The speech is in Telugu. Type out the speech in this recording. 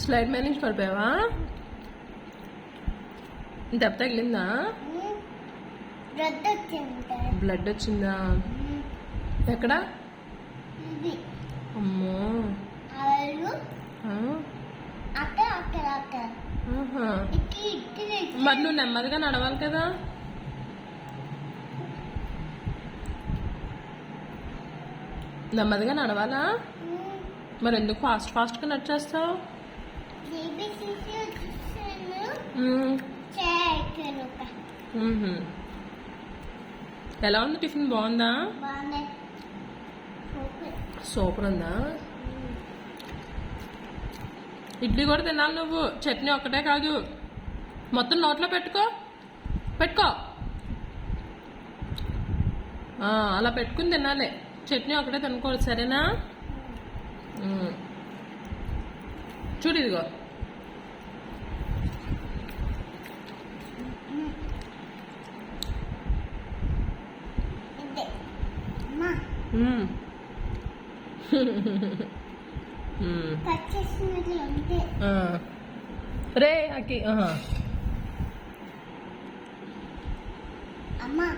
స్లైడ్ మీద నుంచి పడిపోయావా? దెబ్బ తగిలిందా? బ్లడ్ వచ్చిందా? ఎక్కడ? అమ్మో. మరి నువ్వు నెమ్మదిగా నడవాలి కదా. నెమ్మదిగా నడవాలా? మరి ఎందుకు ఫాస్ట్గా నడిచేస్తావు? ఎలా ఉంది టిఫిన్? బాగుందా? సూపర్ ఉందా? ఇడ్లీ కూడా తినాలి నువ్వు. చట్నీ ఒక్కటే కాదు, మొత్తం నోట్లో పెట్టుకో. అలా పెట్టుకుని తినాలి. చట్నీ ఒకటే తినకూడదు, సరేనా? చూడు ఇదిగో. రే అక్కి అమ్మా